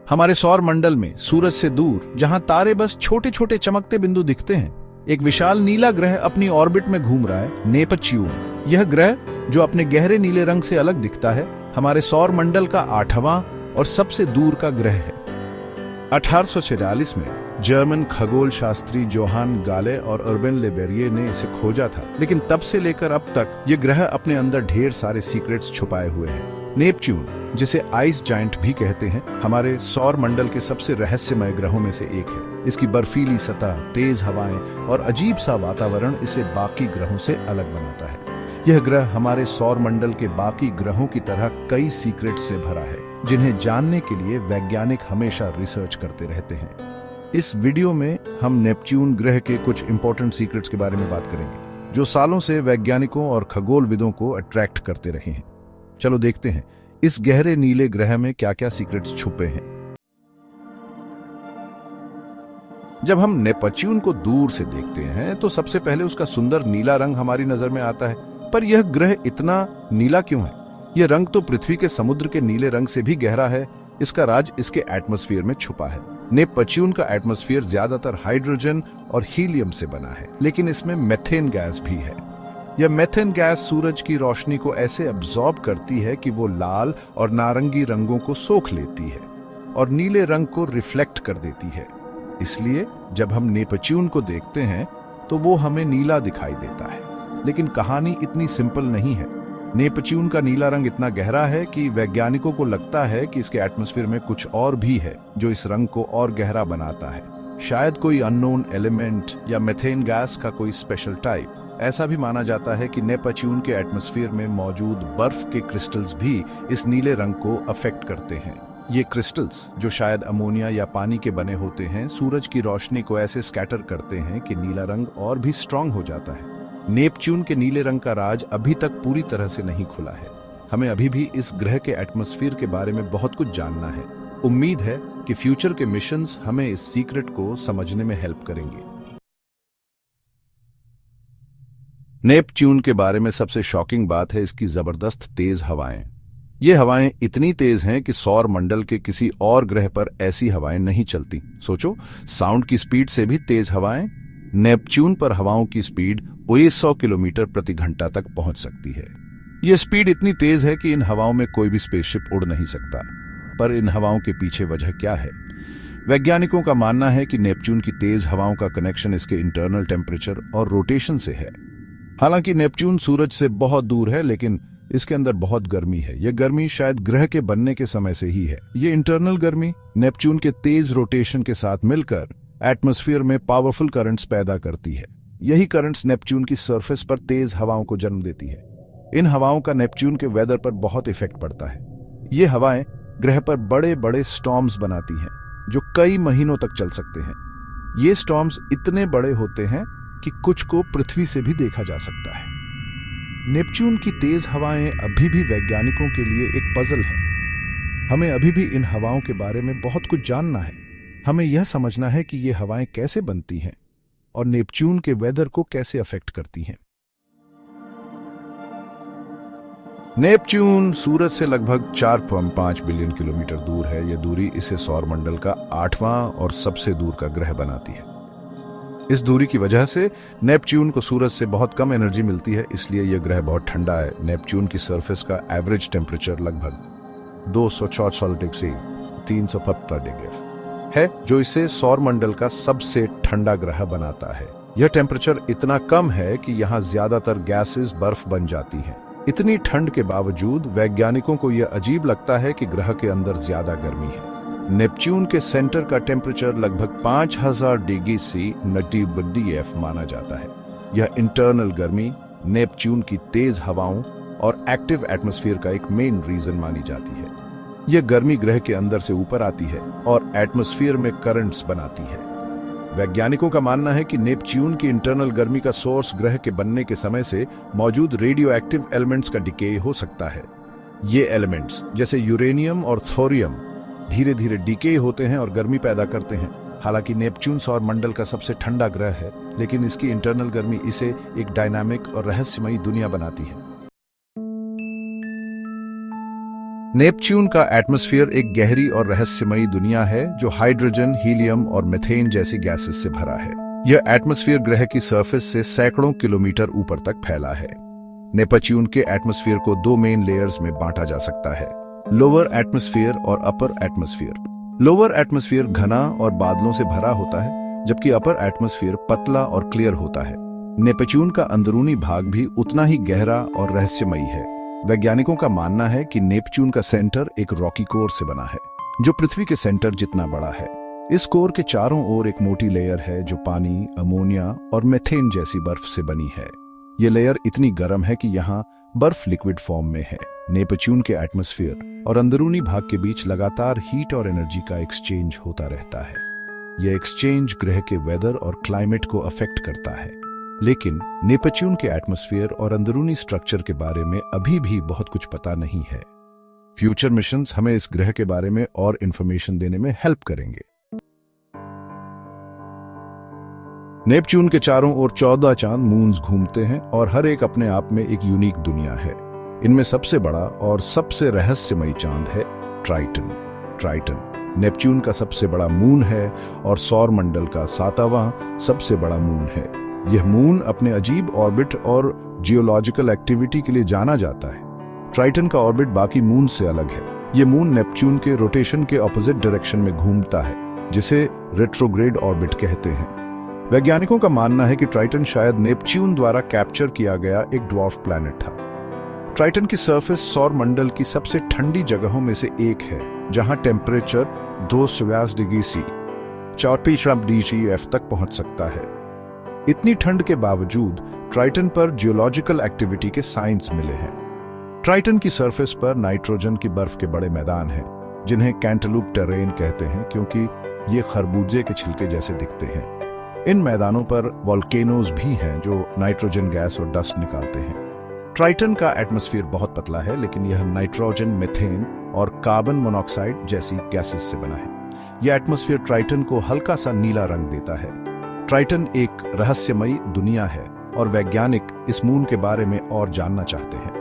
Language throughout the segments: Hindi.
हमारे सौर मंडल में सूरज से दूर जहां तारे बस छोटे छोटे चमकते बिंदु दिखते हैं, एक विशाल नीला ग्रह अपनी ऑर्बिट में घूम रहा है, नेपच्यून। यह ग्रह जो अपने गहरे नीले रंग से अलग दिखता है, हमारे सौर मंडल का 8वां और सबसे दूर का ग्रह है। 1846 में जर्मन खगोल शास्त्री जोहान गाले और अर्बन लेबेरिये ने इसे खोजा था, लेकिन तब से लेकर अब तक ये ग्रह अपने अंदर ढेर सारे सीक्रेट्स छुपाए हुए हैं। नेपच्यून, जिसे आइस जायंट भी कहते हैं, हमारे सौर मंडल के सबसे रहस्यमय ग्रहों में से एक है। इसकी बर्फीली सतह, तेज हवाएं और अजीब सा वातावरण इसे बाकी ग्रहों से अलग बनाता है। यह ग्रह हमारे सौर मंडल के बाकी ग्रहों की तरह कई सीक्रेट से भरा है, जिन्हें जानने के लिए वैज्ञानिक हमेशा रिसर्च करते रहते हैं। इस वीडियो में हम नेपच्यून ग्रह के कुछ इंपॉर्टेंट सीक्रेट्स के बारे में बात करेंगे, जो सालों से वैज्ञानिकों और खगोलविदों को अट्रैक्ट करते रहे हैं। चलो देखते हैं इस गहरे नीले ग्रह में क्या क्या सीक्रेट्स छुपे हैं। जब हम नेपच्यून को दूर से देखते हैं तो सबसे पहले उसका सुंदर नीला रंग हमारी नजर में आता है। पर यह ग्रह इतना नीला क्यों है? यह रंग तो पृथ्वी के समुद्र के नीले रंग से भी गहरा है। इसका राज इसके एटमॉस्फेयर में छुपा है। नेपच्यून का एटमॉस्फेयर ज्यादातर हाइड्रोजन और हीलियम से बना है, लेकिन इसमें मेथेन गैस भी है। यह मेथेन गैस सूरज की रोशनी को ऐसे अब्सॉर्ब करती है कि वो लाल और नारंगी रंगों को सोख लेती है और नीले रंग को रिफ्लेक्ट कर देती है। इसलिए जब हम नेपच्यून को देखते हैं तो वो हमें नीला दिखाई देता है। लेकिन कहानी इतनी सिंपल नहीं है। नेपच्यून का नीला रंग इतना गहरा है कि वैज्ञानिकों को लगता है कि इसके एटमॉस्फेयर में कुछ और भी है जो इस रंग को और गहरा बनाता है। शायद कोई अननोन एलिमेंट या मेथेन गैस का कोई स्पेशल टाइप। ऐसा भी माना जाता है कि नेपच्यून के एटमॉस्फेयर में मौजूद बर्फ के क्रिस्टल्स भी इस नीले रंग को अफेक्ट करते हैं। ये क्रिस्टल्स, जो शायद अमोनिया या पानी के बने होते हैं, सूरज की रोशनी को ऐसे स्कैटर करते हैं कि नीला रंग और भी स्ट्रांग हो जाता है। नेपच्यून के नीले रंग का राज अभी तक पूरी तरह से नहीं खुला है। हमें अभी भी इस ग्रह के एटमॉस्फेयर के बारे में बहुत कुछ जानना है। उम्मीद है कि फ्यूचर के मिशंस हमें इस सीक्रेट को समझने में हेल्प करेंगे। नेपच्यून के बारे में सबसे शॉकिंग बात है इसकी जबरदस्त तेज हवाएं। ये हवाएं इतनी तेज हैं कि सौर मंडल के किसी और ग्रह पर ऐसी हवाएं नहीं चलती। सोचो, साउंड की स्पीड से भी तेज हवाएं। नेपच्यून पर हवाओं की स्पीड 100 किलोमीटर प्रति घंटा तक पहुंच सकती है। यह स्पीड इतनी तेज है कि इन हवाओं में कोई भी स्पेसशिप उड़ नहीं सकता। पर इन हवाओं के पीछे वजह क्या है? वैज्ञानिकों का मानना है कि नेपच्यून की तेज हवाओं का कनेक्शन इसके इंटरनल टेम्परेचर और रोटेशन से है। हालांकि नेपच्यून सूरज से बहुत दूर है, लेकिन इसके अंदर बहुत गर्मी है। यह गर्मी शायद ग्रह के बनने के समय से ही है। ये इंटरनल गर्मी नेपच्यून के तेज रोटेशन के साथ मिलकर एटमॉस्फेयर में पावरफुल करंट्स पैदा करती है। यही करंट्स नेपच्यून की सरफेस पर तेज हवाओं को जन्म देती है। इन हवाओं का नेपच्यून के वेदर पर बहुत इफेक्ट पड़ता है। ये हवाएं ग्रह पर बड़े बड़े स्टॉर्म्स बनाती हैं, जो कई महीनों तक चल सकते हैं। ये स्टॉर्म्स इतने बड़े होते हैं कि कुछ को पृथ्वी से भी देखा जा सकता है। नेपच्यून की तेज हवाएं अभी भी वैज्ञानिकों के लिए एक पजल है। हमें अभी भी इन हवाओं के बारे में बहुत कुछ जानना है। हमें यह समझना है कि ये हवाएं कैसे बनती हैं और नेपच्यून के वेदर को कैसे अफेक्ट करती हैं। नेपच्यून सूरज से लगभग 4.5 बिलियन किलोमीटर दूर है। यह दूरी इसे सौरमंडल का 8वां और सबसे दूर का ग्रह बनाती है। इस दूरी की वजह से नेपच्यून को सूरज से बहुत कम एनर्जी मिलती है, इसलिए यह ग्रह बहुत ठंडा है। नेपच्यून की सरफेस का एवरेज टेम्परेचर लगभग 264 से 350 डिग्री है, जो इसे सौरमंडल का सबसे ठंडा ग्रह बनाता है। यह टेम्परेचर इतना कम है कि यहाँ ज्यादातर गैसेस बर्फ बन जाती हैं। इतनी ठंड के बावजूद वैज्ञानिकों को यह अजीब लगता है कि ग्रह के अंदर ज्यादा गर्मी है। नेपच्यून के सेंटर का टेम्परेचर लगभग 5000 डिग्री सी (90°F) माना जाता है। यह इंटरनल गर्मी नेपच्यून की तेज हवाओं और एक्टिव एटमॉस्फेयर का एक मेन रीजन मानी जाती है। यह गर्मी ग्रह के अंदर से ऊपर आती है और एटमॉस्फेयर में करंट्स बनाती है। वैज्ञानिकों का मानना है कि नेपच्यून की इंटरनल गर्मी का सोर्स ग्रह के बनने के समय से मौजूद रेडियो एक्टिव एलिमेंट्स का डिके हो सकता है। ये एलिमेंट्स जैसे यूरेनियम और थोरियम धीरे धीरे डिके होते हैं और गर्मी पैदा करते हैं। हालांकि नेपच्यून सौर मंडल का सबसे ठंडा ग्रह है, लेकिन इसकी इंटरनल गर्मी इसे एक डायनामिक और रहस्यमयी दुनिया बनाती है। नेपच्यून का एटमॉस्फेयर एक गहरी और रहस्यमयी दुनिया है जो हाइड्रोजन, हीलियम और मीथेन जैसी गैसेस से भरा है। यह एटमॉस्फेयर ग्रह की सरफेस से सैकड़ों किलोमीटर ऊपर तक फैला है। नेपच्यून के एटमॉस्फेयर को दो मेन लेयर्स में बांटा जा सकता है, लोअर एटमॉस्फेयर और अपर एटमॉस्फेयर। लोअर एटमॉस्फेयर घना और बादलों से भरा होता है, जबकि अपर एटमॉस्फेयर पतला और क्लियर होता है। नेपच्यून का अंदरूनी भाग भी उतना ही गहरा और रहस्यमयी है। वैज्ञानिकों का मानना है कि नेपच्यून का सेंटर एक रॉकी कोर से बना है, जो पृथ्वी के सेंटर जितना बड़ा है। इस कोर के चारों ओर एक मोटी लेयर है जो पानी, अमोनिया और मीथेन जैसी बर्फ से बनी है। ये लेयर इतनी गर्म है कि यहाँ बर्फ लिक्विड फॉर्म में है। नेपच्यून के एटमॉस्फेयर और अंदरूनी भाग के बीच लगातार हीट और एनर्जी का एक्सचेंज होता रहता है। यह एक्सचेंज ग्रह के वेदर और क्लाइमेट को अफेक्ट करता है। लेकिन नेपच्यून के एटमॉस्फेयर और अंदरूनी स्ट्रक्चर के बारे में अभी भी बहुत कुछ पता नहीं है। फ्यूचर मिशंस हमें इस ग्रह के बारे में और इंफॉर्मेशन देने में हेल्प करेंगे। नेपच्यून के चारों ओर 14 चांद मून्स घूमते हैं और हर एक अपने आप में एक यूनिक दुनिया है। इनमें सबसे बड़ा और सबसे रहस्यमयी चांद है ट्राइटन। ट्राइटन नेपच्यून का सबसे बड़ा मून है और सौर मंडल का 7वां सबसे बड़ा मून है। यह मून अपने अजीब ऑर्बिट और जियोलॉजिकल एक्टिविटी के लिए जाना जाता है। ट्राइटन का ऑर्बिट बाकी मून से अलग है। यह मून नेपच्यून के रोटेशन के ऑपोजिट डायरेक्शन में घूमता है, जिसे रेट्रोग्रेड ऑर्बिट कहते हैं। वैज्ञानिकों का मानना है कि ट्राइटन शायद नेपच्यून द्वारा कैप्चर किया गया एक ड्वार्फ प्लैनेट था। ट्राइटन की सरफेस सौर मंडल की सबसे ठंडी जगहों में से एक है, जहां टेम्परेचर 220 डिग्री सी 4 DCF तक पहुंच सकता है। इतनी ठंड के बावजूद ट्राइटन पर जियोलॉजिकल एक्टिविटी के साइंस मिले हैं। ट्राइटन की सरफेस पर नाइट्रोजन की बर्फ के बड़े मैदान हैं, जिन्हें कैंटलूप टेरेन कहते हैं क्योंकि ये खरबूजे के छिलके जैसे दिखते हैं। इन मैदानों पर वॉल्केनोज भी हैं जो नाइट्रोजन गैस और डस्ट निकालते हैं। ट्राइटन का एटमॉस्फेयर बहुत पतला है, लेकिन यह नाइट्रोजन, मीथेन और कार्बन मोनोऑक्साइड जैसी गैसेस से बना है। यह एटमॉस्फेयर ट्राइटन को हल्का सा नीला रंग देता है। ट्राइटन एक रहस्यमयी दुनिया है और वैज्ञानिक इस मून के बारे में और जानना चाहते हैं।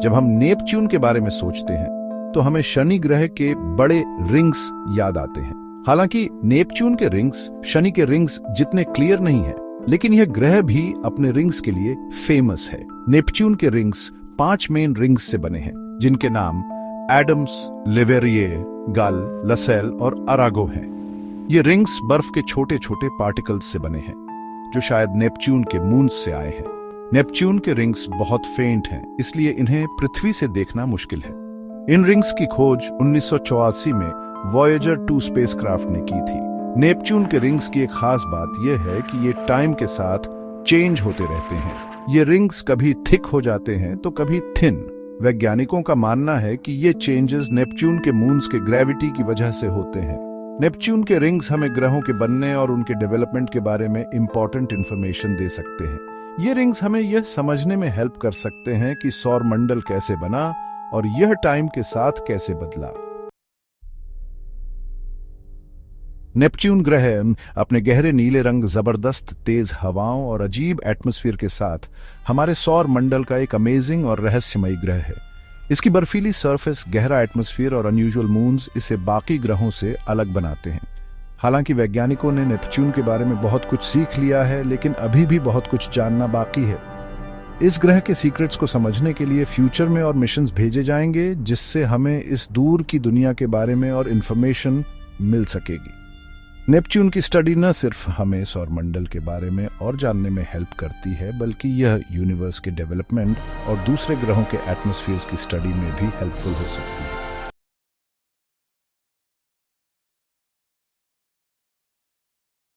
जब हम नेपच्यून के बारे में सोचते हैं तो हमें शनि ग्रह के बड़े रिंग्स याद आते हैं। हालांकि नेपच्यून के रिंग्स शनि के रिंग्स जितने क्लियर नहीं है, लेकिन यह ग्रह भी अपने रिंग्स के लिए फेमस है। नेपच्यून के रिंग्स 5 मेन रिंग्स से बने हैं, जिनके नाम एडम्स, लेवेरिए, गल, लसेल और अरागो हैं। ये रिंग्स बर्फ के छोटे छोटे पार्टिकल्स से बने हैं, जो शायद नेपच्यून के मून्स से आए हैं। नेपच्यून के रिंग्स बहुत फेंट हैं, इसलिए इन्हें पृथ्वी से देखना मुश्किल है। इन रिंग्स की खोज 1984 में वॉयेजर 2 स्पेसक्राफ्ट ने की थी। नेपच्यून के रिंग्स की एक खास बात यह है कि ये टाइम के साथ चेंज होते रहते हैं। ये रिंग्स कभी थिक हो जाते हैं तो कभी थिन। वैज्ञानिकों का मानना है कि ये चेंजेस नेपच्यून के मून्स के ग्रेविटी की वजह से होते हैं। नेपच्यून के रिंग्स हमें ग्रहों के बनने और उनके डेवलपमेंट के बारे में इंपॉर्टेंट इंफॉर्मेशन दे सकते हैं। ये रिंग्स हमें यह समझने में हेल्प कर सकते हैं कि सौर मंडल कैसे बना और यह टाइम के साथ कैसे बदला। नेपच्यून ग्रह अपने गहरे नीले रंग, जबरदस्त तेज हवाओं और अजीब एटमॉस्फेयर के साथ हमारे सौर मंडल का एक अमेजिंग और रहस्यमयी ग्रह है। इसकी बर्फीली सरफेस, गहरा एटमॉस्फेयर और अनयूजुअल मून्स इसे बाकी ग्रहों से अलग बनाते हैं। हालांकि वैज्ञानिकों ने नेपच्यून के बारे में बहुत कुछ सीख लिया है, लेकिन अभी भी बहुत कुछ जानना बाकी है। इस ग्रह के सीक्रेट्स को समझने के लिए फ्यूचर में और मिशंस भेजे जाएंगे, जिससे हमें इस दूर की दुनिया के बारे में और इंफॉर्मेशन मिल सकेगी। नेपच्यून की स्टडी न सिर्फ हमें सौर मंडल के बारे में और जानने में हेल्प करती है, बल्कि यह यूनिवर्स के डेवलपमेंट और दूसरे ग्रहों के एटमॉस्फेयर्स की स्टडी में भी हेल्पफुल हो सकती है।